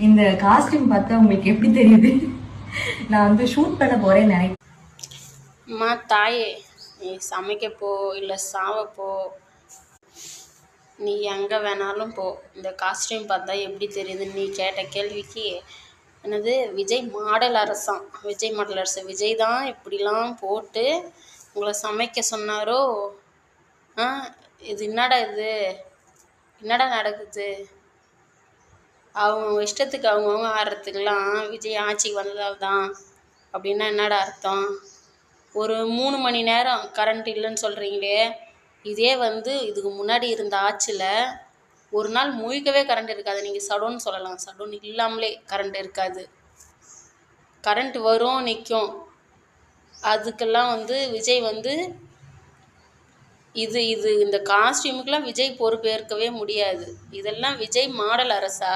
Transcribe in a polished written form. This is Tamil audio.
இந்த காஸ்டியூம் பார்த்தா உங்களுக்கு எப்படி தெரியுது? நான் வந்து ஷூட் பண்ண போறேன்னு நினைக்கிறேன். அம்மா தாயே, நீ சமைக்க போ இல்லை சாவ போ, நீ எங்கே வேணாலும் போ. இந்த காஸ்டியூம் பார்த்தா எப்படி தெரியுதுன்னு நீ கேட்ட கேள்விக்கு என்னது விஜய் மாடல் அரசாம், விஜய் மாடல் அரசு விஜய் தான் இப்படிலாம் போட்டு உங்களை சமைக்க சொன்னாரோ? ஆ, இது என்னடா இது, என்னடா நடக்குது? அவங்க இஷ்டத்துக்கு அவங்கவுங்க ஆடுறதுக்கெல்லாம் விஜய் ஆட்சிக்கு வந்ததால் தான் அப்படின்னா என்னடா அர்த்தம்? ஒரு 3 மணி நேரம் கரண்ட் இல்லைன்னு சொல்கிறீங்களே, இதே வந்து இதுக்கு முன்னாடி இருந்த ஆட்சியில் ஒரு நாள் முழுக்கவே கரண்ட் இருக்காது. நீங்கள் சடோன்னு சொல்லலாம், சடோன் இல்லாமலே கரண்ட் இருக்காது. கரண்ட் வரும் நிற்கும். அதுக்கெல்லாம் வந்து விஜய் வந்து இந்த காஸ்டியூமுக்கெல்லாம் விஜய் பொறுப்பேற்கவே முடியாது. இதெல்லாம் விஜய் மாடல் அரசா?